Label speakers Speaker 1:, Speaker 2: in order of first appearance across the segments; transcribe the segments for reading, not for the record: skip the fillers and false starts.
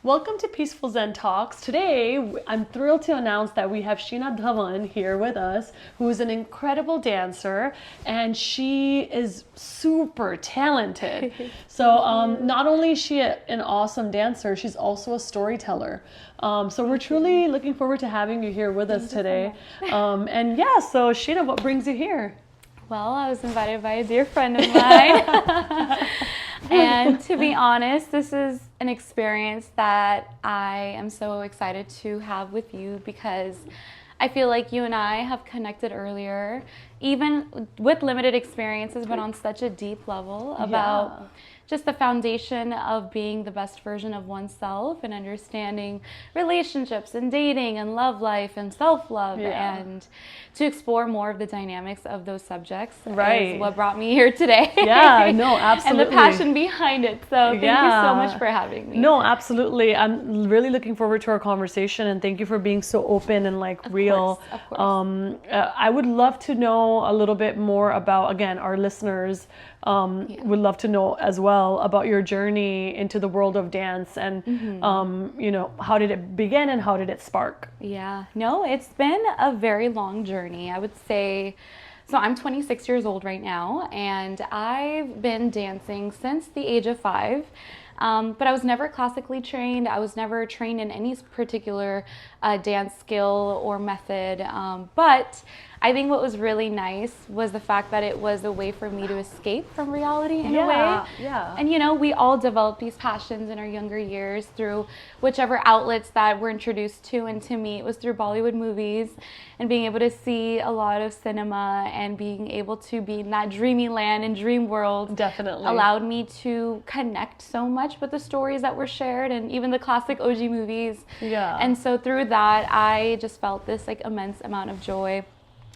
Speaker 1: Welcome to Peaceful Zen Talks. Today, I'm thrilled to announce that we have Sheena Dhawan here with us, who is an incredible dancer, and she is super talented. So not only is she an awesome dancer, she's also a storyteller. So we're truly looking forward to having you here with us today. So Sheena, what brings you here?
Speaker 2: Well, I was invited by a dear friend of mine. And to be honest, this is an experience that I am so excited to have with you because I feel like you and I have connected earlier, even with limited experiences, but on such a deep level about just the foundation of being the best version of oneself and understanding relationships and dating and love life and self-love and to explore more of the dynamics of those subjects is what brought me here today.
Speaker 1: Yeah, no, absolutely.
Speaker 2: And the passion behind it. So thank you so much for having me.
Speaker 1: No, absolutely. I'm really looking forward to our conversation, and thank you for being so open and real.
Speaker 2: Of course.
Speaker 1: I would love to know a little bit more about, again, our listeners would love to know as well about your journey into the world of dance and, how did it begin and how did it spark?
Speaker 2: Yeah, no, it's been a very long journey. I would say, so I'm 26 years old right now, and I've been dancing since the age of 5. But I was never classically trained. I was never trained in any particular dance skill or method. But I think what was really nice was the fact that it was a way for me to escape from reality in a way.
Speaker 1: Yeah.
Speaker 2: And we all develop these passions in our younger years through whichever outlets that we're introduced to. And to me, it was through Bollywood movies and being able to see a lot of cinema and being able to be in that dreamy land and dream world.
Speaker 1: Definitely.
Speaker 2: Allowed me to connect so much with the stories that were shared and even the classic OG movies.
Speaker 1: Yeah.
Speaker 2: And so through that, I just felt this immense amount of joy.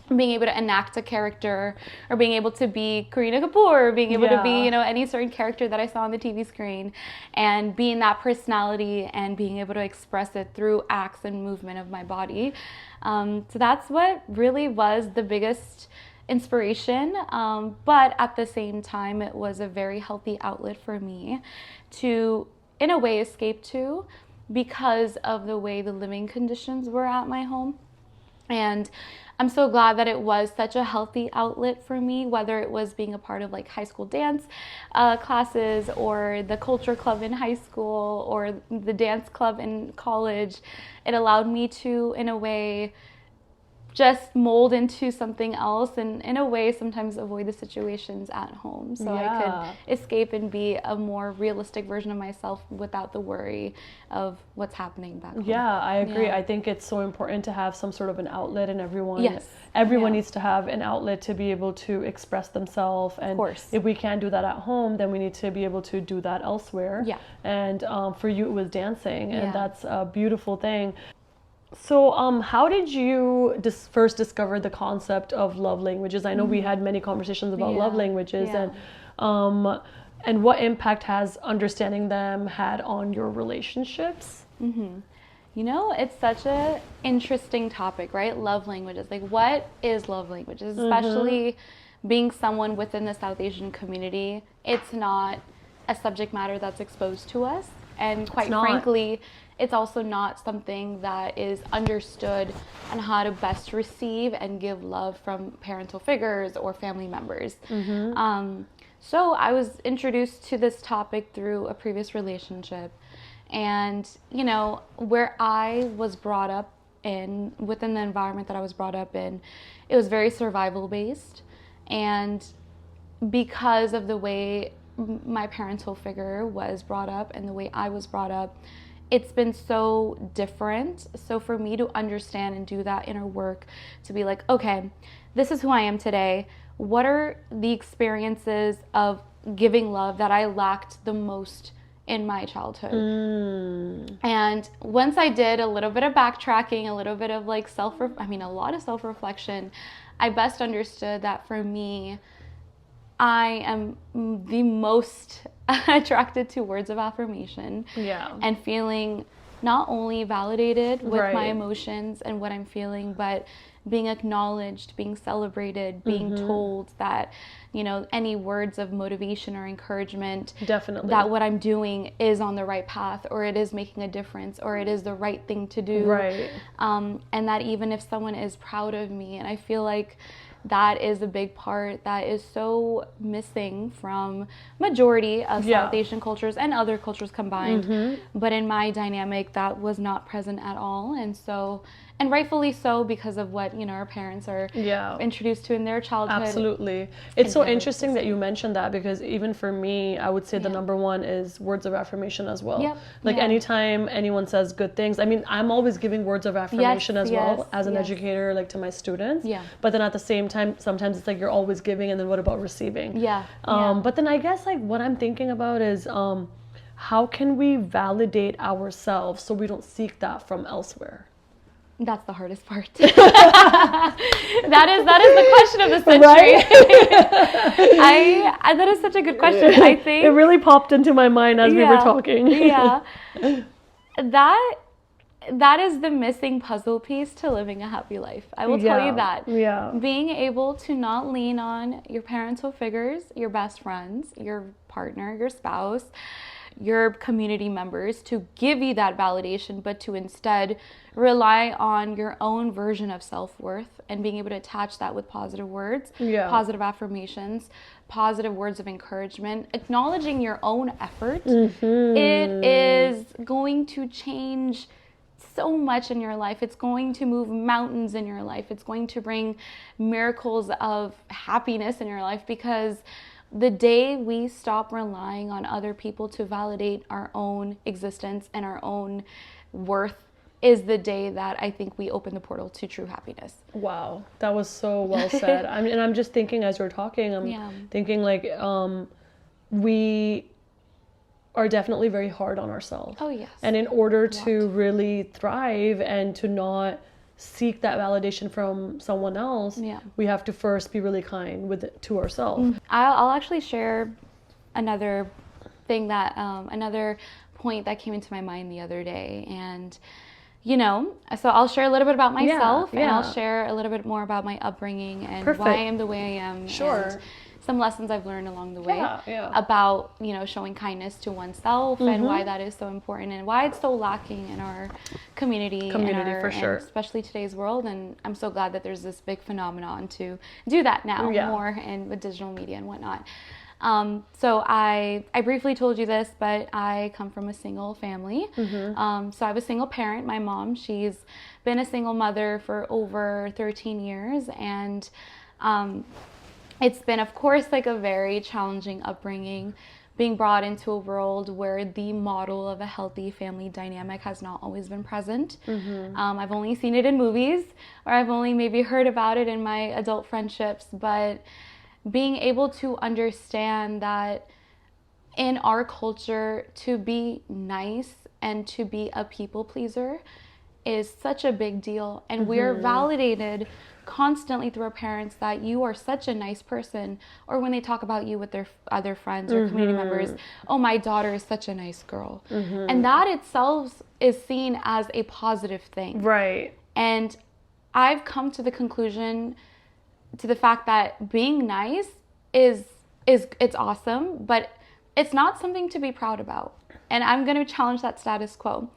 Speaker 2: Being able to enact a character or being able to be Kareena Kapoor or being able to be, any certain character that I saw on the TV screen and being that personality and being able to express it through acts and movement of my body. So that's what really was the biggest inspiration. But at the same time, it was a very healthy outlet for me to, in a way, escape to because of the way the living conditions were at my home. And I'm so glad that it was such a healthy outlet for me, whether it was being a part of high school dance classes or the culture club in high school or the dance club in college. It allowed me to, in a way, just mold into something else and in a way sometimes avoid the situations at home so I could escape and be a more realistic version of myself without the worry of what's happening back home.
Speaker 1: Yeah, I agree. I think it's so important to have some sort of an outlet, and everyone needs to have an outlet to be able to express themselves, and if we can't do that at home, then we need to be able to do that elsewhere. And for you it was dancing, and that's a beautiful thing. So how did you first discover the concept of love languages? I know we had many conversations about love languages and what impact has understanding them had on your relationships?
Speaker 2: It's such an interesting topic, right? Love languages. What is love languages? Especially being someone within the South Asian community, it's not a subject matter that's exposed to us. And quite frankly, it's also not something that is understood on how to best receive and give love from parental figures or family members. So I was introduced to this topic through a previous relationship. And, where I was brought up in, within the environment that I was brought up in, it was very survival based. And because of the way my parental figure was brought up and the way I was brought up, it's been so different. So for me to understand and do that inner work, to be okay, this is who I am today. What are the experiences of giving love that I lacked the most in my childhood? And once I did a little bit of backtracking, a little bit of a lot of self-reflection, I best understood that for me, I am the most attracted to words of affirmation and feeling not only validated with my emotions and what I'm feeling, but being acknowledged, being celebrated, being told that, you know, any words of motivation or encouragement,
Speaker 1: definitely,
Speaker 2: that what I'm doing is on the right path, or it is making a difference, or it is the right thing to do.
Speaker 1: Right.
Speaker 2: And that even if someone is proud of me, and I feel like that is a big part that is so missing from majority of South Asian cultures and other cultures combined. But in my dynamic, that was not present at all. And so, and rightfully so, because of what, you know, our parents are introduced to in their childhood.
Speaker 1: Absolutely. It's so interesting that you mentioned that, because even for me, I would say the number one is words of affirmation as well. Like anytime anyone says good things, I mean, I'm always giving words of affirmation as well as an educator, like to my students. But then at the same time, sometimes it's like you're always giving, and then what about receiving? But then I guess like what I'm thinking about is how can we validate ourselves so we don't seek that from elsewhere?
Speaker 2: That's the hardest part. that is the question of the century. Right? That is such a good question. I think
Speaker 1: it really popped into my mind as we were talking.
Speaker 2: That is the missing puzzle piece to living a happy life. I will tell you that. Being able to not lean on your parental figures, your best friends, your partner, your spouse, your community members to give you that validation, but to instead rely on your own version of self-worth and being able to attach that with positive words, positive affirmations, positive words of encouragement, acknowledging your own effort. It is going to change so much in your life. It's going to move mountains in your life. It's going to bring miracles of happiness in your life, because the day we stop relying on other people to validate our own existence and our own worth is the day that I think we open the portal to true happiness.
Speaker 1: Wow, that was so well said. I'm just thinking as you're talking, I'm thinking like we are definitely very hard on ourselves.
Speaker 2: Oh yes.
Speaker 1: And in order to really thrive and to not seek that validation from someone else, we have to first be really kind to ourselves.
Speaker 2: I'll actually share another thing that another point that came into my mind the other day, and you know, so I'll share a little bit about myself, and I'll share a little bit more about my upbringing and why I am the way I am. And some lessons I've learned along the way about, you know, showing kindness to oneself and why that is so important and why it's so lacking in our community
Speaker 1: for sure,
Speaker 2: and especially today's world. And I'm so glad that there's this big phenomenon to do that now more, and with digital media and whatnot. So I briefly told you this, but I come from a single family. So I have a single parent. My mom, she's been a single mother for over 13 years. And it's been, of course, like a very challenging upbringing, being brought into a world where the model of a healthy family dynamic has not always been present. I've only seen it in movies, or I've only maybe heard about it in my adult friendships, but being able to understand that in our culture, to be nice and to be a people pleaser is such a big deal. And we're validated constantly through our parents that you are such a nice person, or when they talk about you with their other friends or community members, oh, my daughter is such a nice girl. And that itself is seen as a positive thing.
Speaker 1: Right.
Speaker 2: And I've come to the conclusion, to the fact that being nice is it's awesome, but it's not something to be proud about. And I'm going to challenge that status quo.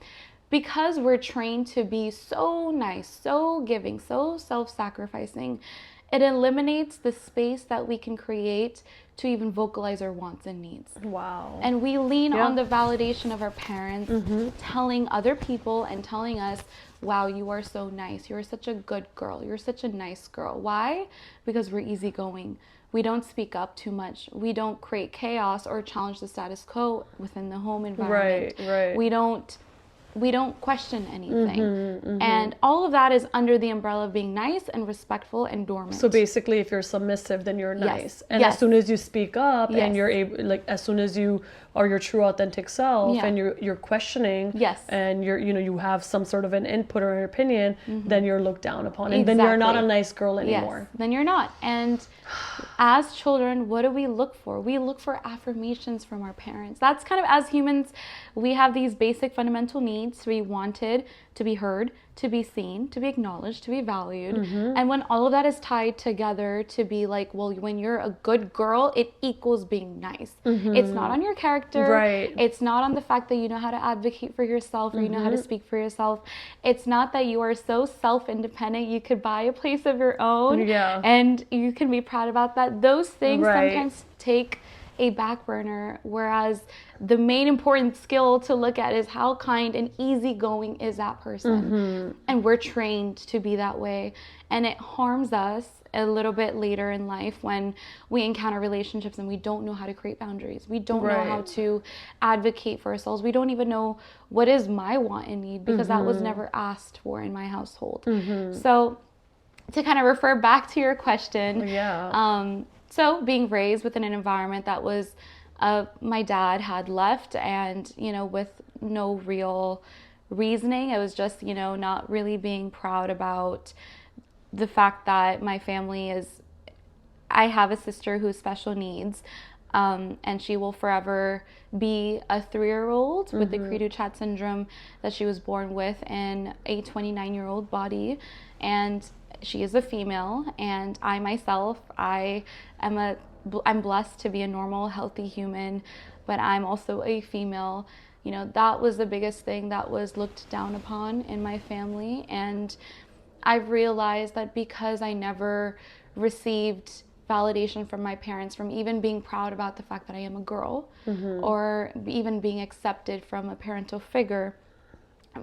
Speaker 2: Because we're trained to be so nice, so giving, so self-sacrificing, it eliminates the space that we can create to even vocalize our wants and needs.
Speaker 1: Wow.
Speaker 2: And we lean on the validation of our parents, telling other people and telling us, wow, you are so nice. You're such a good girl. You're such a nice girl. Why? Because we're easygoing. We don't speak up too much. We don't create chaos or challenge the status quo within the home environment.
Speaker 1: Right.
Speaker 2: We don't question anything. And all of that is under the umbrella of being nice and respectful and dormant.
Speaker 1: So basically, if you're submissive, then you're nice. And as soon as you speak up and you're able, like, as soon as you are your true authentic self and you're questioning and you have some sort of an input or an opinion, then you're looked down upon. And then you're not a nice girl anymore.
Speaker 2: Then you're not. And as children, what do we look for? We look for affirmations from our parents. That's kind of, as humans, we have these basic fundamental needs. needs to be wanted, to be heard, to be seen, to be acknowledged, to be valued. And when all of that is tied together to be like, well, when you're a good girl, it equals being nice. It's not on your character.
Speaker 1: Right.
Speaker 2: It's not on the fact that you know how to advocate for yourself or you know how to speak for yourself. It's not that you are so self-independent you could buy a place of your own and you can be proud about that. Those things sometimes take a back burner, whereas the main important skill to look at is how kind and easygoing is that person. And we're trained to be that way, and it harms us a little bit later in life when we encounter relationships and we don't know how to create boundaries. We don't know how to advocate for ourselves. We don't even know what is my want and need, because that was never asked for in my household. So to kind of refer back to your question, so being raised within an environment that was, my dad had left, and, you know, with no real reasoning. It was just, you know, not really being proud about the fact that my family is, I have a sister who's special needs, and she will forever be a 3-year-old with the Cri-du-Chat syndrome that she was born with in a 29-year-old body. And she is a female, and I myself, I'm blessed to be a normal, healthy human, but I'm also a female. You know, that was the biggest thing that was looked down upon in my family. And I've realized that because I never received validation from my parents, from even being proud about the fact that I am a girl, or even being accepted from a parental figure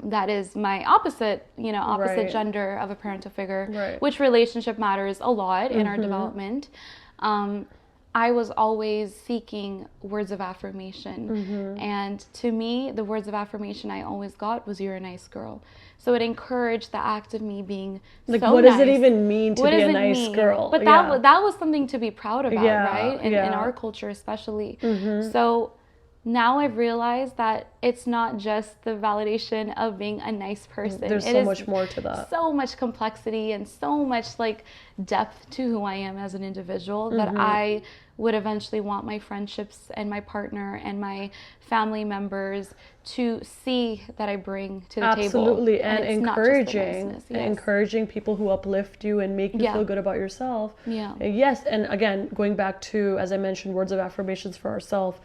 Speaker 2: that is my opposite gender of a parental figure, which relationship matters a lot in our development. I was always seeking words of affirmation. And to me, the words of affirmation I always got was, "You're a nice girl." So it encouraged the act of me being
Speaker 1: like,
Speaker 2: so
Speaker 1: what
Speaker 2: nice.
Speaker 1: does it even mean to be a nice girl?
Speaker 2: But that was something to be proud about, right? In our culture especially. So now I've realized that it's not just the validation of being a nice person.
Speaker 1: There's so much more to that.
Speaker 2: So much complexity and so much like depth to who I am as an individual that I would eventually want my friendships and my partner and my family members to see that I bring to the table.
Speaker 1: Absolutely, and encouraging people who uplift you and make you feel good about yourself. Yes, and again, going back to, as I mentioned, words of affirmations for ourselves.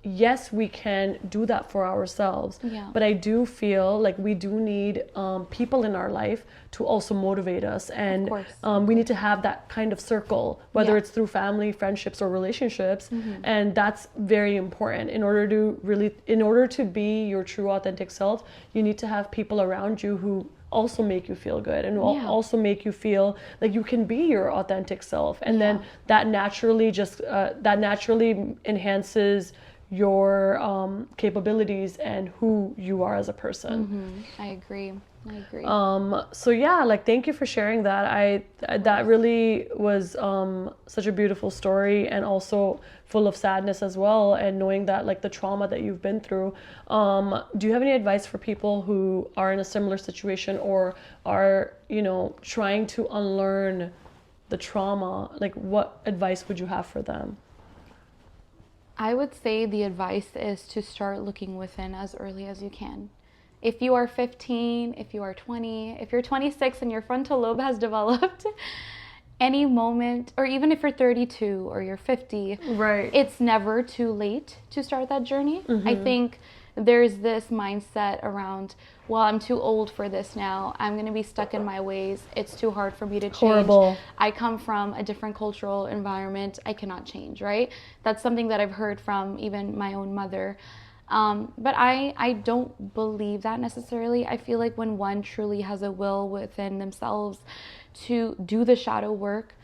Speaker 1: Yes, we can do that for ourselves, but I do feel like we do need people in our life to also motivate us, and we need to have that kind of circle, whether it's through family, friendships, or relationships, and that's very important. In order to be your true authentic self, you need to have people around you who also make you feel good and also make you feel like you can be your authentic self, and then that naturally enhances your capabilities and who you are as a person.
Speaker 2: I agree.
Speaker 1: So yeah, like, thank you for sharing that. That really was such a beautiful story, and also full of sadness as well, and knowing that, like, the trauma that you've been through. Do you have any advice for people who are in a similar situation, or are, you know, trying to unlearn the trauma? Like, what advice would you have for them?
Speaker 2: I would say the advice is to start looking within as early as you can. If you are 15, if you are 20, if you're 26 and your frontal lobe has developed, any moment, or even if you're 32 or you're 50, it's never too late to start that journey. I think there's this mindset around, well, I'm too old for this now. I'm going to be stuck in my ways. It's too hard for me to change.
Speaker 1: Horrible.
Speaker 2: I come from a different cultural environment. I cannot change, right? That's something that I've heard from even my own mother. But I don't believe that necessarily. I feel like when one truly has a will within themselves to do the shadow work,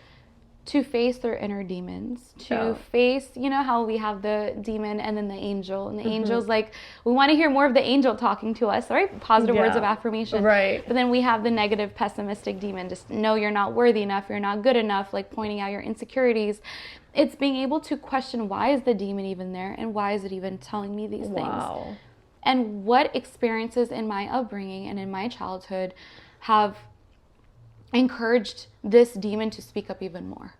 Speaker 2: to face their inner demons, to face, you know how we have the demon and then the angel, and the angel's like, we want to hear more of the angel talking to us, right? Positive words of affirmation. But then we have the negative, pessimistic demon, just, no, you're not worthy enough, you're not good enough, like pointing out your insecurities. It's being able to question, why is the demon even there, and why is it even telling me these things? And what experiences in my upbringing and in my childhood have encouraged this demon to speak up even more.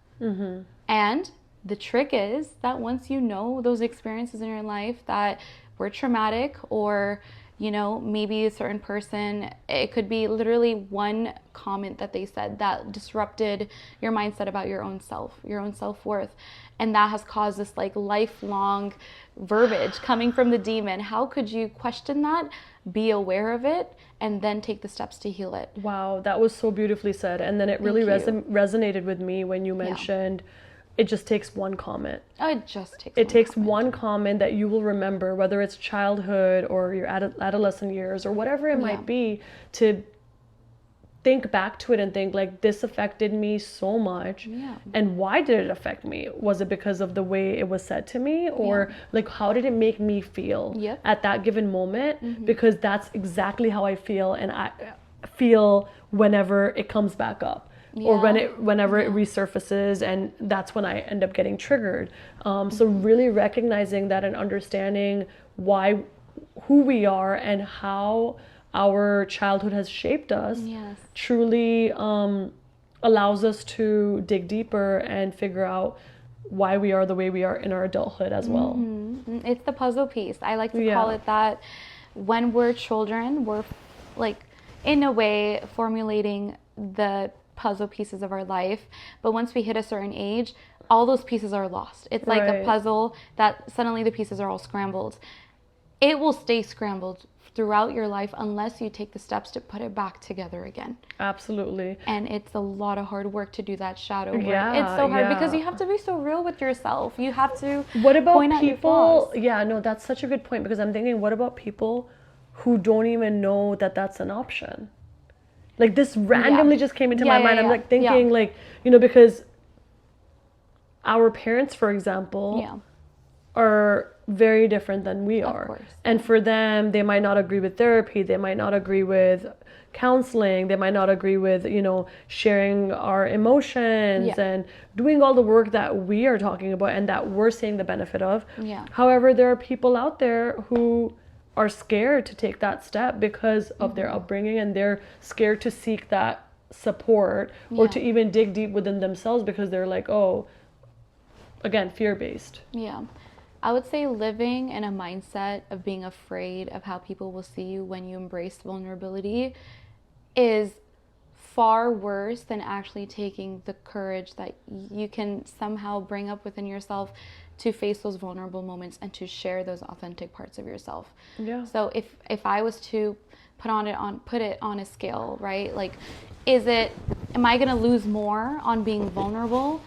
Speaker 2: And the trick is that once you know those experiences in your life that were traumatic, or You know, maybe a certain person, it could be literally one comment that they said that disrupted your mindset about your own self, your own self-worth. And that has caused this like lifelong verbiage coming from the demon. How could you question that, be aware of it, and then take the steps to heal it?
Speaker 1: Wow, that was so beautifully said. And then it really resonated with me when you mentioned it just takes one comment.
Speaker 2: Oh, it just takes
Speaker 1: It takes one comment that you will remember, whether it's childhood or your adolescent years or whatever it might be, to think back to it and think like, this affected me so much. And why did it affect me? Was it because of the way it was said to me, or like how did it make me feel at that given moment? Because that's exactly how I feel, and I feel whenever it comes back up. Or whenever it resurfaces, and that's when I end up getting triggered. So really recognizing that and understanding who we are and how our childhood has shaped us truly allows us to dig deeper and figure out why we are the way we are in our adulthood as well.
Speaker 2: It's the puzzle piece. I like to call it that. When we're children, we're like in a way formulating the puzzle pieces of our life, but once we hit a certain age, all those pieces are lost. It's like a puzzle that suddenly the pieces are all scrambled. It will stay scrambled throughout your life unless you take the steps to put it back together again.
Speaker 1: Absolutely.
Speaker 2: And it's a lot of hard work to do that shadow work. It's so hard because you have to be so real with yourself. You have to
Speaker 1: What about
Speaker 2: point
Speaker 1: people?
Speaker 2: Out your flaws.
Speaker 1: Yeah, no, that's such a good point, because I'm thinking, what about people who don't even know that that's an option? Like, this randomly just came into my mind. I'm like thinking like, you know, because our parents, for example, are very different than we are. Of course. And for them, they might not agree with therapy. They might not agree with counseling. They might not agree with, you know, sharing our emotions and doing all the work that we are talking about and that we're seeing the benefit of. However, there are people out there who are scared to take that step because of their upbringing, and they're scared to seek that support or to even dig deep within themselves because they're like, oh, again, fear-based.
Speaker 2: I would say living in a mindset of being afraid of how people will see you when you embrace vulnerability is far worse than actually taking the courage that you can somehow bring up within yourself to face those vulnerable moments and to share those authentic parts of yourself. So if I was to put it on a scale, right? Like, am I going to lose more on being vulnerable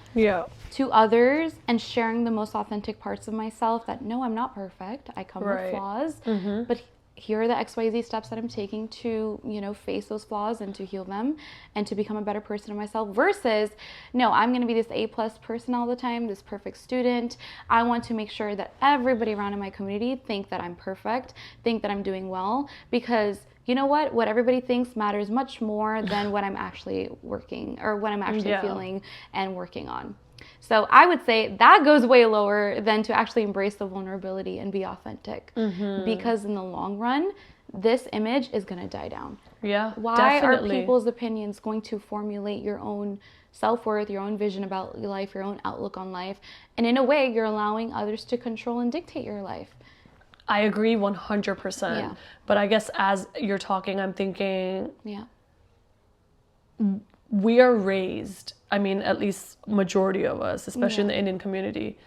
Speaker 2: to others and sharing the most authentic parts of myself that, no, I'm not perfect. I come with flaws, but here are the XYZ steps that I'm taking to, you know, face those flaws and to heal them and to become a better person of myself, versus, no, I'm going to be this A+ person all the time, this perfect student. I want to make sure that everybody around in my community think that I'm perfect, think that I'm doing well, because you know what everybody thinks matters much more than what I'm actually working or what I'm actually feeling and working on. So I would say that goes way lower than to actually embrace the vulnerability and be authentic. Because in the long run, this image is going to die down. Why are people's opinions going to formulate your own self-worth, your own vision about life, your own outlook on life? And in a way, you're allowing others to control and dictate your life.
Speaker 1: I agree 100%. But I guess as you're talking, I'm thinking we are raised, I mean, at least majority of us, especially in the Indian community,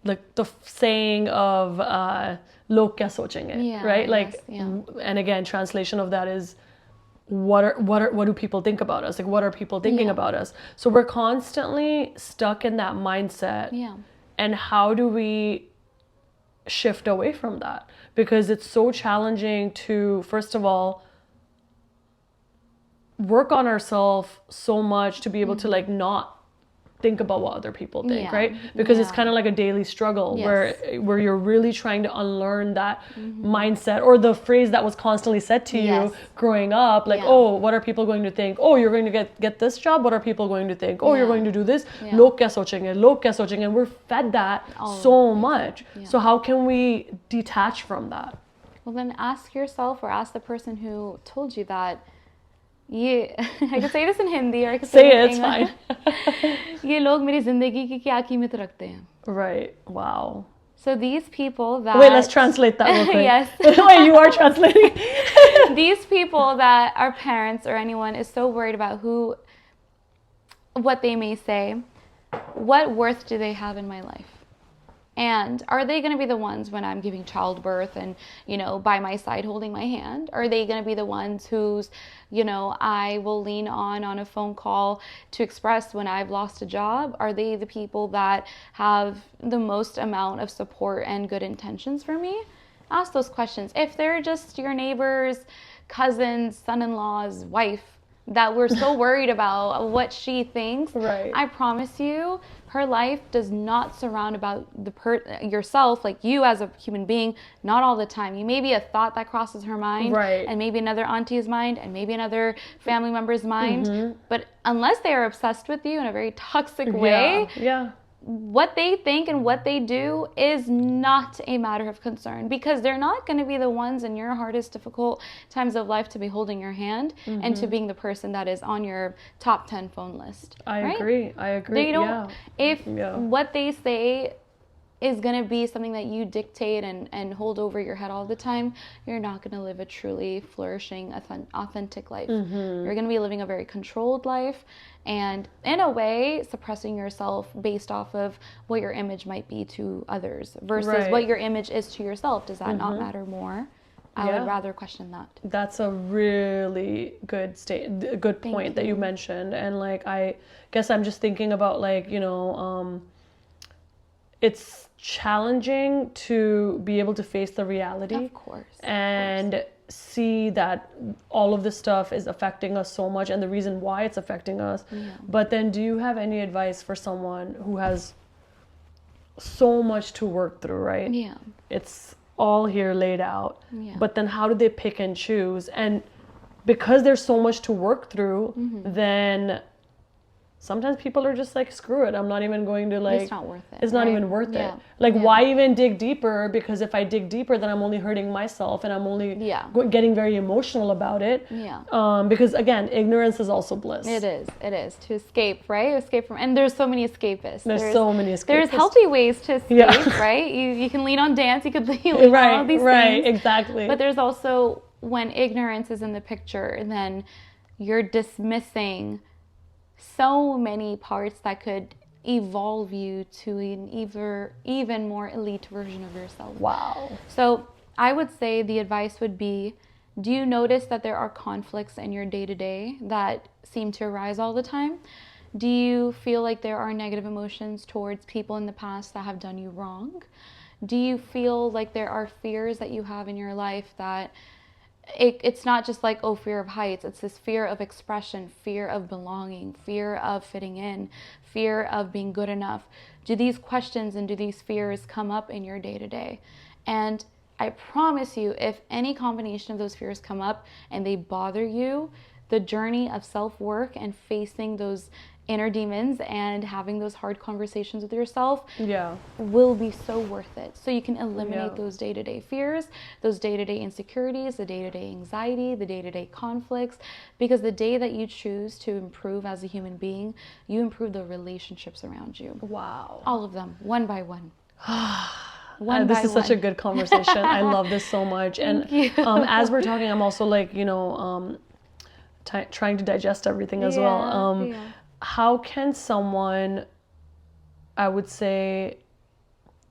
Speaker 1: like the saying of log kya sochenge, right? Like, and again, translation of that is what do people think about us? Like, what are people thinking about us? So we're constantly stuck in that mindset. And how do we shift away from that? Because it's so challenging to, first of all, work on ourselves so much to be able to like not think about what other people think, right? Because it's kind of like a daily struggle where you're really trying to unlearn that mindset or the phrase that was constantly said to you growing up, like, oh, what are people going to think? Oh, you're going to get this job. What are people going to think? Oh, you're going to do this. Log kya sochenge? Log kya sochenge? And we're fed that so much. So how can we detach from that?
Speaker 2: Well, then ask yourself, or ask the person who told you that. I could say this in Hindi, or I could say it in English.
Speaker 1: It's fine.
Speaker 2: ये लोग मेरी जिंदगी की क्या कीमत रखते हैं?
Speaker 1: Right. Wow.
Speaker 2: So these people that...
Speaker 1: Wait, let's translate that real quick.
Speaker 2: Yes.
Speaker 1: Wait, you are translating?
Speaker 2: These people that are parents or anyone is so worried about what they may say, what worth do they have in my life? And are they going to be the ones when I'm giving childbirth and, by my side holding my hand? Are they going to be the ones who's, I will lean on a phone call to express when I've lost a job? Are they the people that have the most amount of support and good intentions for me? Ask those questions. If they're just your neighbor's cousin's son-in-law's wife that we're so worried about what she thinks,
Speaker 1: right.
Speaker 2: I promise you, her life does not surround about yourself, like you as a human being, not all the time. You may be a thought that crosses her mind,
Speaker 1: right.
Speaker 2: and maybe another auntie's mind, and maybe another family member's mind. But unless they are obsessed with you in a very toxic way, what they think and what they do is not a matter of concern, because they're not going to be the ones in your hardest, difficult times of life to be holding your hand and to being the person that is on your top 10 phone list.
Speaker 1: I agree.
Speaker 2: They don't, if what they say is going to be something that you dictate and hold over your head all the time, you're not going to live a truly flourishing, authentic life. You're going to be living a very controlled life, and in a way suppressing yourself based off of what your image might be to others versus what your image is to yourself. Does that not matter more? I would rather question that.
Speaker 1: That's a really good point that you mentioned. And I guess I'm just thinking about it's challenging to be able to face the reality.
Speaker 2: Of course.
Speaker 1: And see that all of this stuff is affecting us so much and the reason why it's affecting us. But then do you have any advice for someone who has so much to work through, right?
Speaker 2: Yeah.
Speaker 1: It's all here laid out. But then how do they pick and choose? And because there's so much to work through, then sometimes people are just screw it, I'm not even going to
Speaker 2: it's not worth it.
Speaker 1: It's not even worth it. Why even dig deeper? Because if I dig deeper, then I'm only hurting myself, and I'm only getting very emotional about it. Because again, ignorance is also bliss.
Speaker 2: It is to escape, right? Escape from, and there's so many escapists.
Speaker 1: There's so many escapists.
Speaker 2: There's healthy ways to escape, right? You can lean on dance, you could lean on all these things.
Speaker 1: Right, exactly.
Speaker 2: But there's also, when ignorance is in the picture, then you're dismissing so many parts that could evolve you to an even more elite version of yourself.
Speaker 1: Wow.
Speaker 2: So I would say the advice would be, do you notice that there are conflicts in your day-to-day that seem to arise all the time? Do you feel like there are negative emotions towards people in the past that have done you wrong? Do you feel like there are fears that you have in your life that it's not just fear of heights. It's this fear of expression, fear of belonging, fear of fitting in, fear of being good enough. Do these questions and do these fears come up in your day-to-day? And I promise you, if any combination of those fears come up and they bother you, the journey of self-work and facing those inner demons and having those hard conversations with yourself will be so worth it. So you can eliminate those day-to-day fears, those day-to-day insecurities, the day-to-day anxiety, the day-to-day conflicts, because the day that you choose to improve as a human being, you improve the relationships around you.
Speaker 1: Wow.
Speaker 2: All of them, one by one.
Speaker 1: This is such a good conversation. I love this so much.
Speaker 2: Thank
Speaker 1: and
Speaker 2: you.
Speaker 1: As we're talking, I'm also trying to digest everything as well. How can someone, I would say,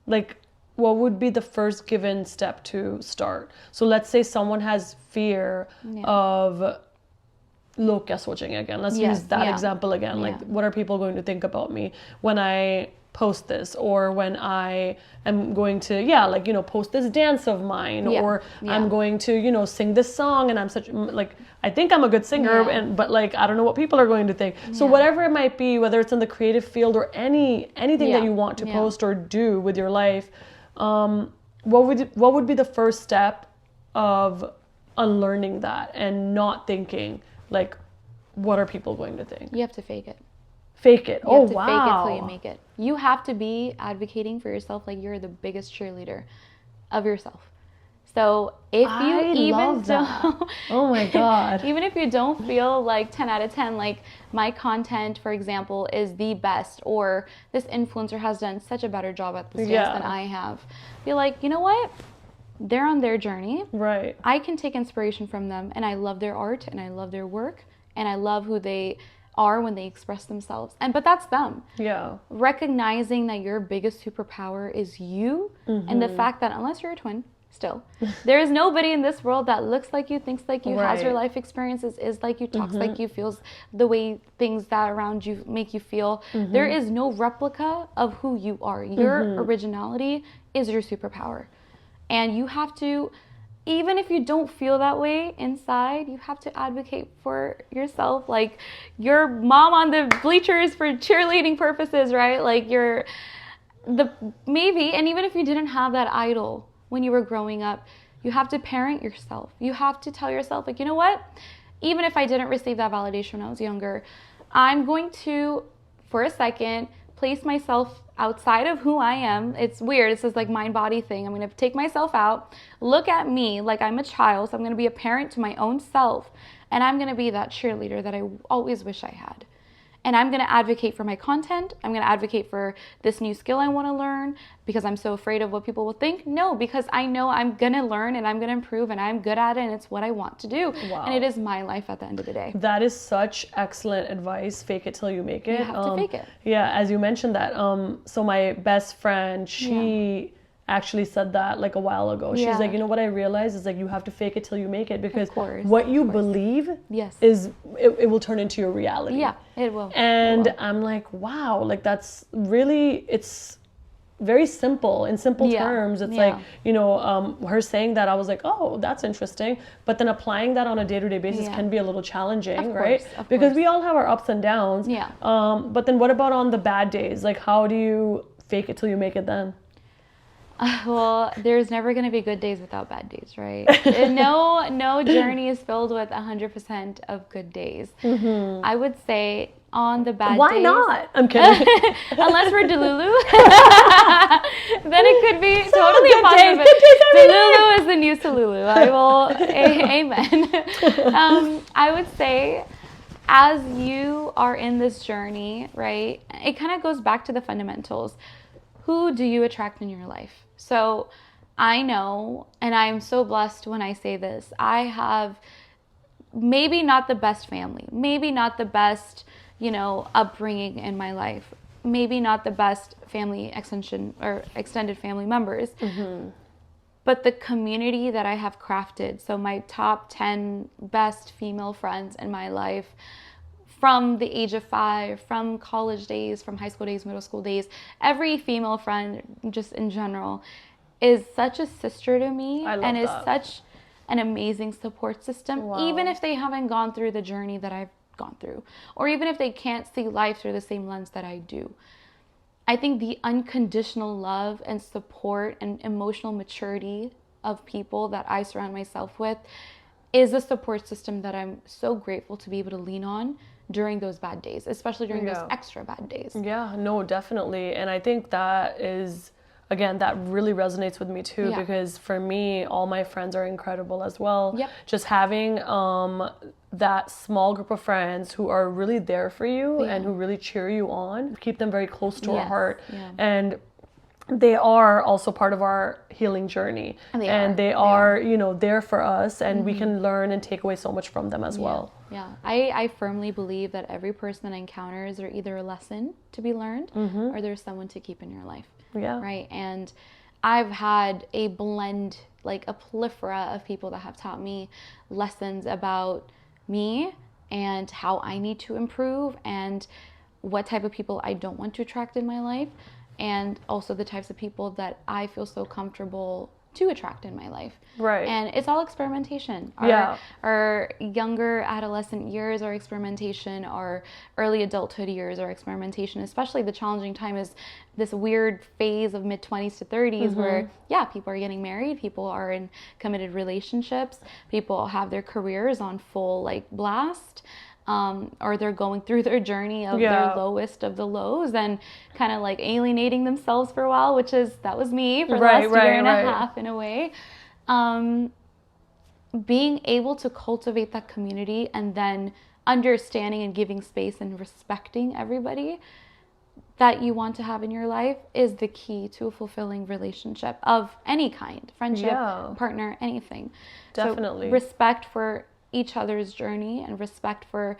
Speaker 1: what would be the first given step to start? So let's say someone has fear of log kya sochenge again. Let's use that example again. What are people going to think about me when I post this, or when I am going to post this dance of mine, or I'm going to sing this song, and I'm such I think I'm a good singer, but I don't know what people are going to think. So whatever it might be, whether it's in the creative field or anything that you want to post or do with your life, what would be the first step of unlearning that and not thinking what are people going to think?
Speaker 2: You have to fake it.
Speaker 1: Fake it.
Speaker 2: You have to fake it till you make it. You have to be advocating for yourself like you're the biggest cheerleader of yourself. So if you even
Speaker 1: don't, oh my God,
Speaker 2: even if you don't feel like 10 out of 10, like my content, for example, is the best, or this influencer has done such a better job at this dance than I have, be like, you know what? They're on their journey.
Speaker 1: Right.
Speaker 2: I can take inspiration from them, and I love their art, and I love their work, and I love who they are when they express themselves. But that's them.
Speaker 1: Yeah.
Speaker 2: Recognizing that your biggest superpower is you, and the fact that unless you're a twin, still, there is nobody in this world that looks like you, thinks like you, has your life experiences, is like you, talks like you, feels the way things that around you make you feel. There is no replica of who you are. Your originality is your superpower. And you have to, even if you don't feel that way inside, you have to advocate for yourself. Like your mom on the bleachers for cheerleading purposes, right? Like maybe, and even if you didn't have that idol when you were growing up, you have to parent yourself. You have to tell yourself, like, you know what? Even if I didn't receive that validation when I was younger, I'm going to, for a second, place myself outside of who I am. It's weird. It's this like mind-body thing. I'm going to take myself out, look at me like I'm a child. So I'm going to be a parent to my own self. And I'm going to be that cheerleader that I always wish I had. And I'm going to advocate for my content. I'm going to advocate for this new skill I want to learn because I'm so afraid of what people will think. No, because I know I'm going to learn and I'm going to improve and I'm good at it and it's what I want to do.
Speaker 1: Wow.
Speaker 2: And it is my life at the end of the day.
Speaker 1: That is such excellent advice. Fake it till you make it.
Speaker 2: You have to fake it.
Speaker 1: Yeah, as you mentioned that. So my best friend, she actually said that like a while ago. She's like, you know what I realized is like you have to fake it till you make it, because what you believe is it will turn into your reality.
Speaker 2: Yeah, it will.
Speaker 1: And I'm like, wow, like that's really, it's very simple. In simple terms, it's like, you know, her saying that, I was like, oh, that's interesting. But then applying that on a day-to-day basis can be a little challenging, right? Because we all have our ups and downs. Yeah. But then what about on the bad days? Like, how do you fake it till you make it then?
Speaker 2: Well, there's never going to be good days without bad days, right? No journey is filled with 100% of good days. I would say on the bad days...
Speaker 1: Why not? I'm kidding.
Speaker 2: Unless we're Delulu. Then it could be totally positive. Delulu is the new Salulu. I will... Amen. I would say, as you are in this journey, right, it kind of goes back to the fundamentals. Who do you attract in your life? So I know, and I'm so blessed when I say this, I have maybe not the best family, maybe not the best, you know, upbringing in my life, maybe not the best family extension or extended family members, but the community that I have crafted. So my top 10 best female friends in my life, from the age of 5, from college days, from high school days, middle school days, every female friend, just in general, is such a sister to me and is such an amazing support system, even if they haven't gone through the journey that I've gone through, or even if they can't see life through the same lens that I do. I think the unconditional love and support and emotional maturity of people that I surround myself with is a support system that I'm so grateful to be able to lean on during those bad days, especially during those extra bad days.
Speaker 1: Yeah, no, definitely. And I think that is, again, that really resonates with me too, because for me, all my friends are incredible as well. Just having that small group of friends who are really there for you and who really cheer you on, keep them very close to our heart. And they are also part of our healing journey. And they are, you know, there for us, and we can learn and take away so much from them as well.
Speaker 2: Yeah, I firmly believe that every person that encounters are either a lesson to be learned or there's someone to keep in your life. Right? And I've had a blend, like a plethora of people that have taught me lessons about me and how I need to improve and what type of people I don't want to attract in my life, and also the types of people that I feel so comfortable to attract in my life.
Speaker 1: Right.
Speaker 2: And it's all experimentation. Our younger adolescent years are experimentation. Our early adulthood years are experimentation. Especially the challenging time is this weird phase of mid-20s to 30s where, people are getting married, people are in committed relationships, people have their careers on full, like, blast. Or they're going through their journey of their lowest of the lows and kind of like alienating themselves for a while, that was me for the last year and a half in a way. being able to cultivate that community and then understanding and giving space and respecting everybody that you want to have in your life is the key to a fulfilling relationship of any kind, friendship, partner, anything.
Speaker 1: Definitely.
Speaker 2: So respect for each other's journey and respect for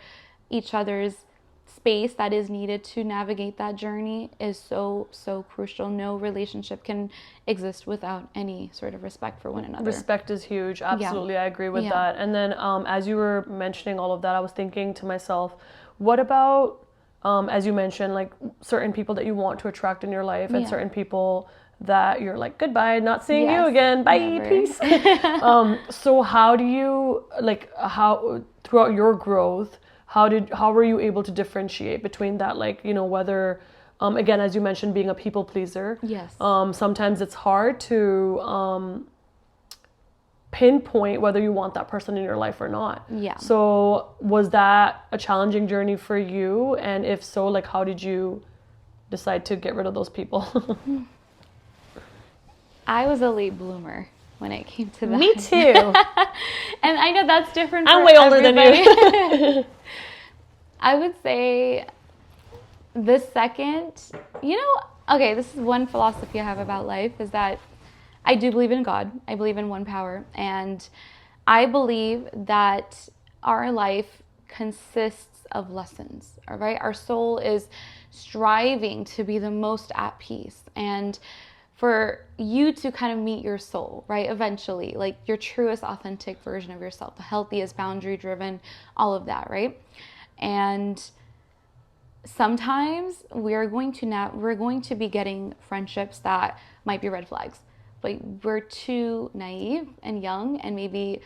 Speaker 2: each other's space that is needed to navigate that journey is so, so crucial. No relationship can exist without any sort of respect for one another.
Speaker 1: Respect is huge. Absolutely. I agree with that. And then as you were mentioning all of that, I was thinking to myself, what about as you mentioned, like certain people that you want to attract in your life and certain people that you're like, goodbye, not seeing you again, bye, peace. So how do you, like, how throughout your growth, how were you able to differentiate between that, like, you know, whether again, as you mentioned, being a people pleaser, sometimes it's hard to pinpoint whether you want that person in your life or not. So was that a challenging journey for you? And if so, like, how did you decide to get rid of those people?
Speaker 2: I was a late bloomer when it came to that.
Speaker 1: Me too.
Speaker 2: And I know that's different for
Speaker 1: I'm way older than you.
Speaker 2: I would say the second, you know, okay, this is one philosophy I have about life is that I do believe in God. I believe in one power. And I believe that our life consists of lessons, all right? Our soul is striving to be the most at peace. And for you to kind of meet your soul, right? Eventually, like your truest, authentic version of yourself, the healthiest, boundary-driven, all of that, right? And sometimes we're going to be getting friendships that might be red flags. But we're too naive and young and maybe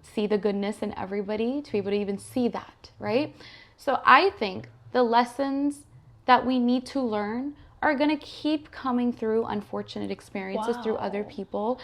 Speaker 2: see the goodness in everybody to be able to even see that, right? So I think the lessons that we need to learn are going to keep coming through unfortunate experiences through other people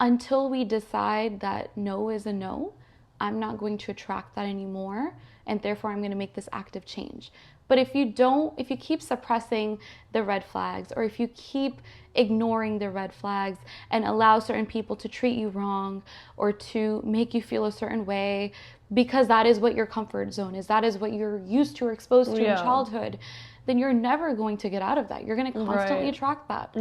Speaker 2: until we decide that no is a no. I'm not going to attract that anymore, and therefore I'm going to make this active change. But if you keep suppressing the red flags, or if you keep ignoring the red flags and allow certain people to treat you wrong or to make you feel a certain way because that is what your comfort zone is, that is what you're used to or exposed to in childhood, then you're never going to get out of that. You're going to constantly attract that.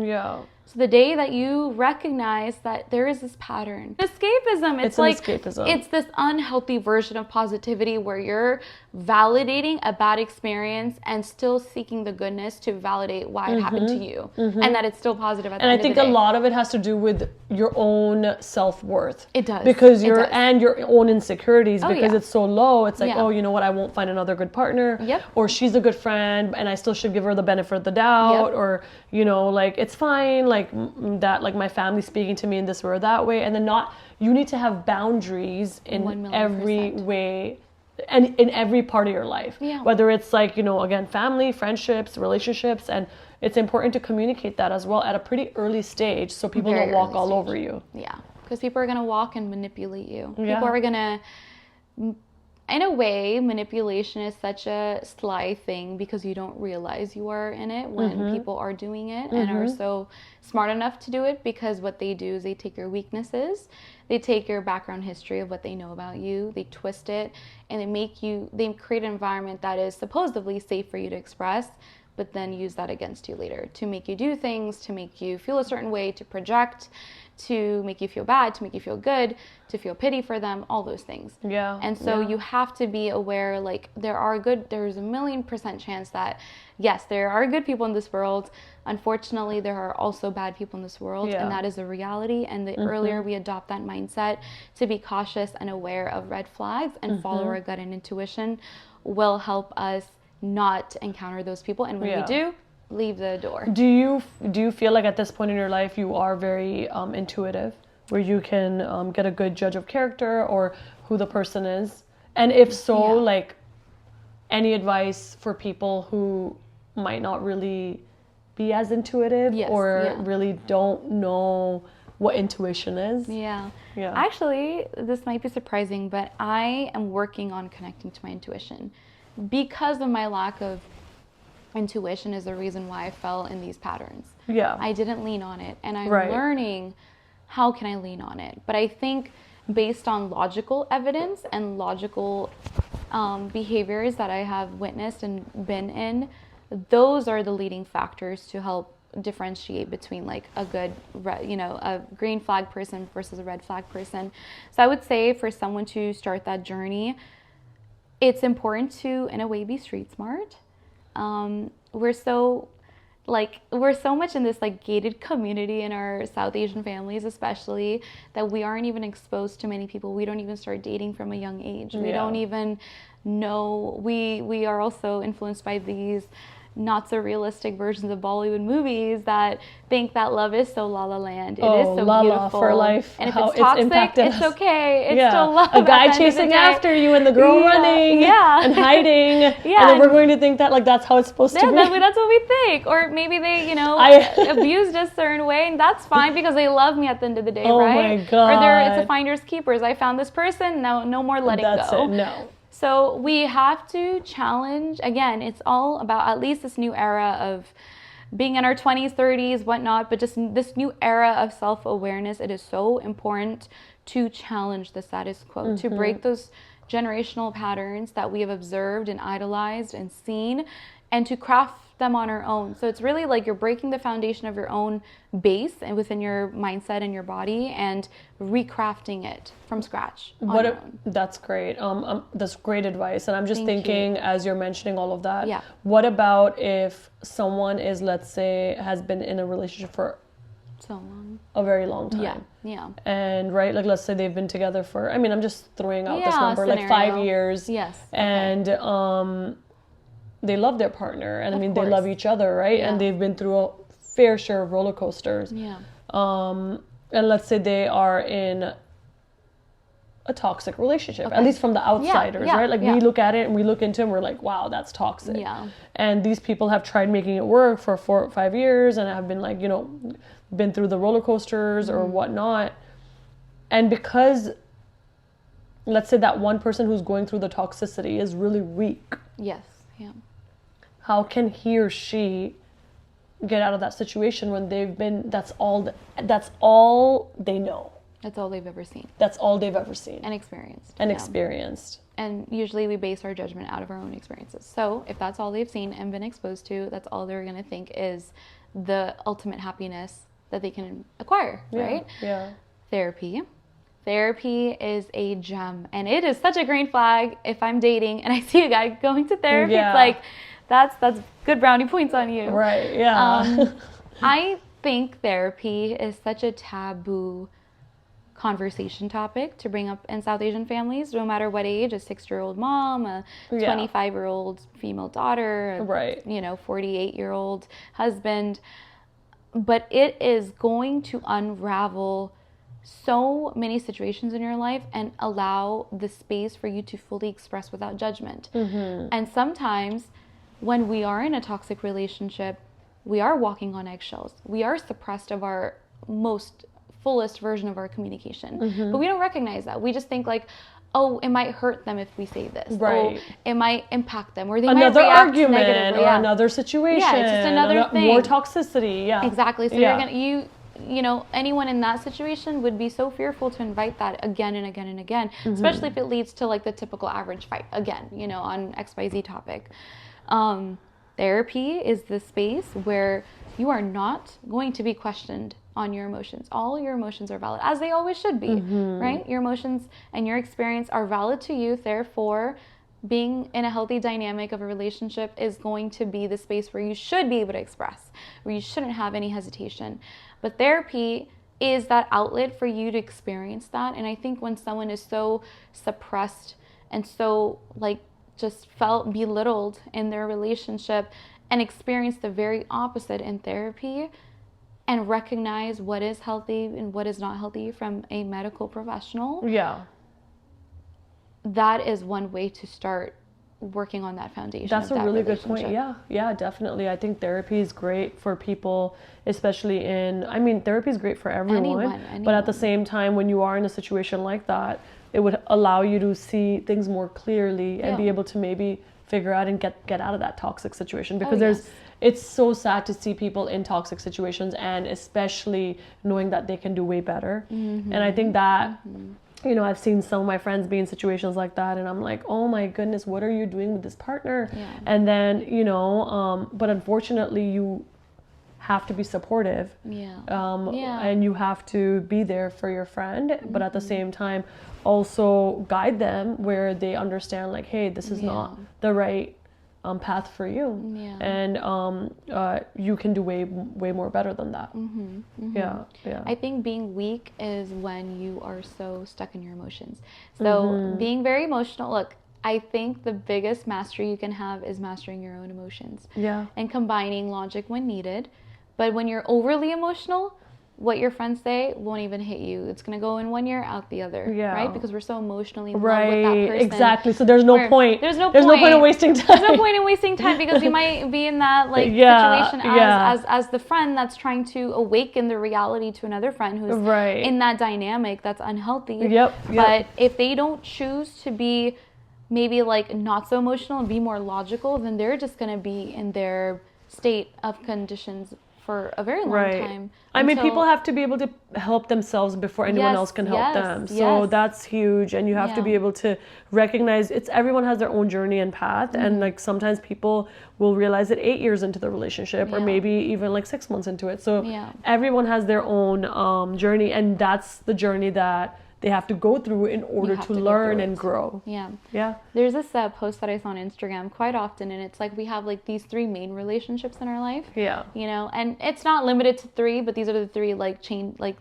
Speaker 2: So the day that you recognize that there is this pattern, escapism, it's like escapism. It's this unhealthy version of positivity where you're validating a bad experience and still seeking the goodness to validate why it happened to you and that it's still positive at the end of the day. And I think
Speaker 1: a lot of it has to do with your own self-worth.
Speaker 2: It does.
Speaker 1: Because and your own insecurities because it's so low. It's like, oh, you know what? I won't find another good partner. Or she's a good friend and I still should give her the benefit of the doubt. Or, you know, like, it's fine. Like that, like my family speaking to me in this way or that way. And then you need to have boundaries in every way and in every part of your life. Whether it's like, you know, again, family, friendships, relationships, and it's important to communicate that as well at a pretty early stage so people don't walk all over you.
Speaker 2: Because people are going to walk and manipulate you. People are going to, in a way, manipulation is such a sly thing because you don't realize you are in it when people are doing it and are so smart enough to do it, because what they do is they take your weaknesses, they take your background history of what they know about you, they twist it, and they create an environment that is supposedly safe for you to express, but then use that against you later to make you do things, to make you feel a certain way, to project, to make you feel bad, to make you feel good, to feel pity for them, all those things. And so you have to be aware, like, there's a 1,000,000% chance that, yes, there are good people in this world. Unfortunately, there are also bad people in this world, and that is a reality. And the earlier we adopt that mindset to be cautious and aware of red flags and follow our gut and intuition will help us not encounter those people. And when we do, leave the door.
Speaker 1: Do you feel like at this point in your life you are very intuitive, where you can get a good judge of character or who the person is? And if so, like, any advice for people who might not really be as intuitive or really don't know what intuition is?
Speaker 2: Actually, this might be surprising, but I am working on connecting to my intuition because of my lack of intuition is the reason why I fell in these patterns. I didn't lean on it, and I'm learning how can I lean on it? But I think based on logical evidence and logical behaviors that I have witnessed and been in, those are the leading factors to help differentiate between like a good, a green flag person versus a red flag person. So I would say for someone to start that journey, it's important to, in a way, be street smart. We're so much in this like gated community in our South Asian families, especially, that we aren't even exposed to many people. We don't even start dating from a young age. We don't even know. We are also influenced by these not so realistic versions of Bollywood movies that think that love is so la la land. It is so
Speaker 1: la
Speaker 2: beautiful.
Speaker 1: For life.
Speaker 2: And if it's toxic, it's okay. It's still love.
Speaker 1: A guy chasing after you and the girl running and hiding. And then we're going to think that like that's how it's supposed to be.
Speaker 2: That's what we think. Or maybe they, abused a certain way, and that's fine because they love me at the end of the day, right?
Speaker 1: Oh my God.
Speaker 2: Or it's a finders keepers. I found this person, no more letting go.
Speaker 1: That's it, no.
Speaker 2: So we have to challenge, again, it's all about at least this new era of being in our 20s, 30s, whatnot, but just this new era of self-awareness. It is so important to challenge the status quo, to break those generational patterns that we have observed and idolized and seen, and to craft them on our own. So it's really like you're breaking the foundation of your own base and within your mindset and your body and recrafting it from scratch on your own.
Speaker 1: That's great. That's great advice. And I'm just thinking, as you're mentioning all of that, what about if someone is, let's say, has been in a relationship for
Speaker 2: so long,
Speaker 1: a very long time?
Speaker 2: Yeah.
Speaker 1: And like let's say they've been together for, I'm just throwing out this number, like 5 years.
Speaker 2: Yes.
Speaker 1: And they love their partner, and they love each other, right? And they've been through a fair share of roller coasters.
Speaker 2: Yeah.
Speaker 1: And let's say they are in a toxic relationship, at least from the outsiders, right? Like we look at it and we look into it and we're like, wow, that's toxic.
Speaker 2: Yeah.
Speaker 1: And these people have tried making it work for 4 or 5 years and have been like, been through the roller coasters or whatnot. And because, let's say that one person who's going through the toxicity is really weak.
Speaker 2: Yes. Yeah.
Speaker 1: How can he or she get out of that situation when they've been, that's all they know.
Speaker 2: That's all they've ever seen.
Speaker 1: That's all they've ever seen.
Speaker 2: And experienced.
Speaker 1: Experienced.
Speaker 2: And usually we base our judgment out of our own experiences. So if that's all they've seen and been exposed to, that's all they're going to think is the ultimate happiness that they can acquire, right?
Speaker 1: Yeah.
Speaker 2: Therapy is a gem. And it is such a green flag if I'm dating and I see a guy going to therapy. It's like, that's good brownie points on you.
Speaker 1: Right, yeah.
Speaker 2: I think therapy is such a taboo conversation topic to bring up in South Asian families, no matter what age, a 6-year-old mom, a 25-year-old female daughter, a 48-year-old husband. But it is going to unravel so many situations in your life and allow the space for you to fully express without judgment. And sometimes when we are in a toxic relationship, we are walking on eggshells. We are suppressed of our fullest version of our communication. But we don't recognize that. We just think like, oh, it might hurt them if we say this.
Speaker 1: Right.
Speaker 2: Oh, it might impact them. Or they
Speaker 1: another
Speaker 2: might react
Speaker 1: argument
Speaker 2: negatively.
Speaker 1: or another situation.
Speaker 2: Yeah, it's just another thing.
Speaker 1: More toxicity. Yeah.
Speaker 2: Exactly. So you're gonna anyone in that situation would be so fearful to invite that again and again and again, especially if it leads to like the typical average fight again, on XYZ topic. Therapy is the space where you are not going to be questioned on your emotions. All your emotions are valid, as they always should be, right? Your emotions and your experience are valid to you. Therefore, being in a healthy dynamic of a relationship is going to be the space where you should be able to express, where you shouldn't have any hesitation. But therapy is that outlet for you to experience that. And I think when someone is so suppressed and so just felt belittled in their relationship and experienced the very opposite in therapy and recognize what is healthy and what is not healthy from a medical professional.
Speaker 1: Yeah.
Speaker 2: That is one way to start working on that foundation.
Speaker 1: That's a really good point. Yeah, definitely. I think therapy is great for people, especially therapy is great for everyone. But at the same time, when you are in a situation like that, it would allow you to see things more clearly and be able to maybe figure out and get out of that toxic situation, because it's so sad to see people in toxic situations, and especially knowing that they can do way better. And I think that, you know, I've seen some of my friends be in situations like that, and I'm like, oh my goodness, what are you doing with this partner? And then, you know, but unfortunately you have to be supportive, and you have to be there for your friend, but at the same time also guide them where they understand, like, hey, this is not the right path for you, and you can do way more better than that.
Speaker 2: I think being weak is when you are so stuck in your emotions. So being very emotional, look, I think the biggest mastery you can have is mastering your own emotions, and combining logic when needed. But when you're overly emotional, what your friends say won't even hit you. It's going to go in one ear, out the other, right? Because we're so emotionally in love with that person.
Speaker 1: Exactly. So there's no point. There's no point in wasting time.
Speaker 2: There's no point in wasting time, because you might be in that like situation as the friend that's trying to awaken the reality to another friend who's in that dynamic that's unhealthy. But if they don't choose to be maybe like not so emotional and be more logical, then they're just going to be in their state of conditions for a very long time.
Speaker 1: I mean, people have to be able to help themselves before anyone else can help them. So that's huge. And you have to be able to recognize everyone has their own journey and path. And like sometimes people will realize it 8 years into the relationship, or maybe even like 6 months into it. So everyone has their own journey, and that's the journey that they have to go through in order to learn and grow.
Speaker 2: There's this post that I saw on Instagram quite often, and it's like we have like these 3 main relationships in our life. You know, and it's not limited to 3, but these are the 3 like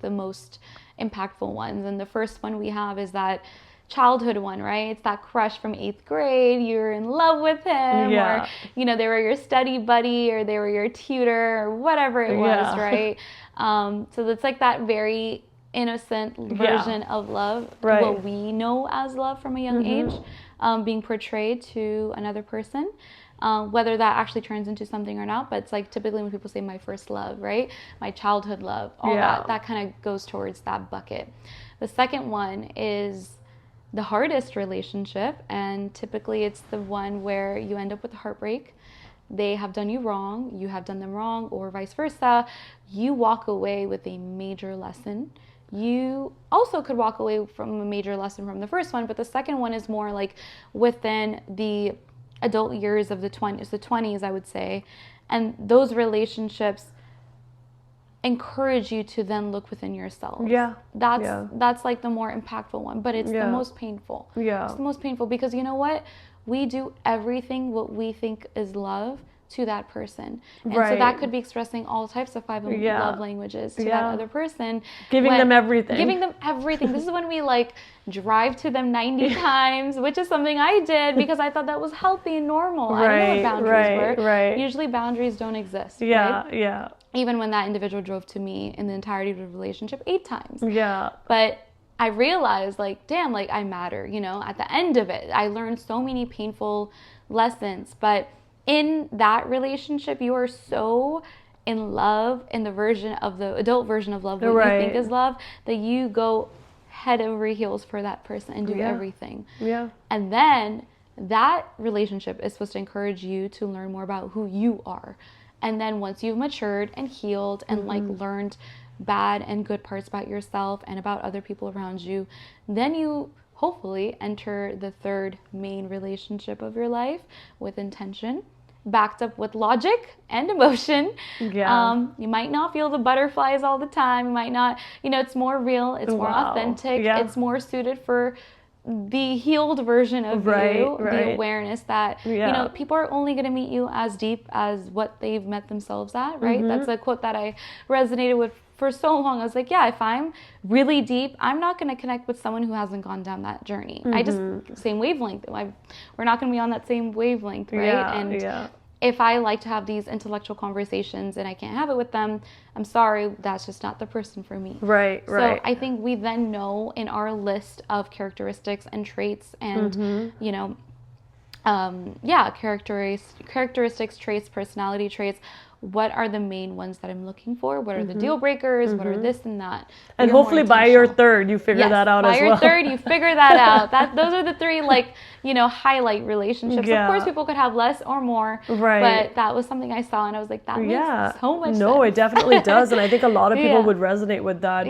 Speaker 2: the most impactful ones. And the first one we have is that childhood one, right? It's that crush from 8th grade. You're in love with him, or you know, they were your study buddy, or they were your tutor, or whatever it was, right? So it's like that very innocent version of love, what we know as love from a young age, being portrayed to another person, whether that actually turns into something or not. But it's like typically when people say my first love, right, my childhood love, all that kind of goes towards that bucket. The second one is the hardest relationship, and typically it's the one where you end up with a heartbreak. They have done you wrong, you have done them wrong, or vice versa. You walk away with a major lesson. You also could walk away from a major lesson from the first one, but the second one is more like within the adult years of the 20s, I would say. And those relationships encourage you to then look within yourself. That's like the more impactful one, but it's the most painful. It's the most painful, because you know what? We do everything what we think is love to that person. And so that could be expressing all types of 5 love languages to that other person.
Speaker 1: Giving them everything.
Speaker 2: This is when we like drive to them 90 times, which is something I did because I thought that was healthy and normal. I didn't know what boundaries were. Usually boundaries don't exist. Even when that individual drove to me in the entirety of the relationship 8 times. But I realized, like, damn, like I matter, you know, at the end of it. I learned so many painful lessons, but in that relationship, you are so in love in the adult version of love, what you think is love, that you go head over heels for that person and do everything. And then that relationship is supposed to encourage you to learn more about who you are. And then once you've matured and healed and like learned bad and good parts about yourself and about other people around you, then you hopefully enter the third main relationship of your life with intention, backed up with logic and emotion. You might not feel the butterflies all the time. You might not, you know, it's more real, it's more authentic, it's more suited for the healed version of you, the awareness that, you know, people are only going to meet you as deep as what they've met themselves at, right? That's a quote that I resonated with for so long. I was like, if I'm really deep, I'm not going to connect with someone who hasn't gone down that journey. I just, same wavelength. We're not going to be on that same wavelength, right? If I like to have these intellectual conversations and I can't have it with them, I'm sorry, that's just not the person for me. So I think we then know in our list of characteristics and traits and, you know, characteristics, traits, personality traits, what are the main ones that I'm looking for? What are the deal breakers? What are this and that?
Speaker 1: And hopefully by your third, you figure that out as well.
Speaker 2: By your third, you figure that out. Those are the three, like, you know, highlight relationships. Of course, people could have less or more.
Speaker 1: Right.
Speaker 2: But that was something I saw, and I was like, that makes so much sense.
Speaker 1: No, it definitely does. And I think a lot of people would resonate with that.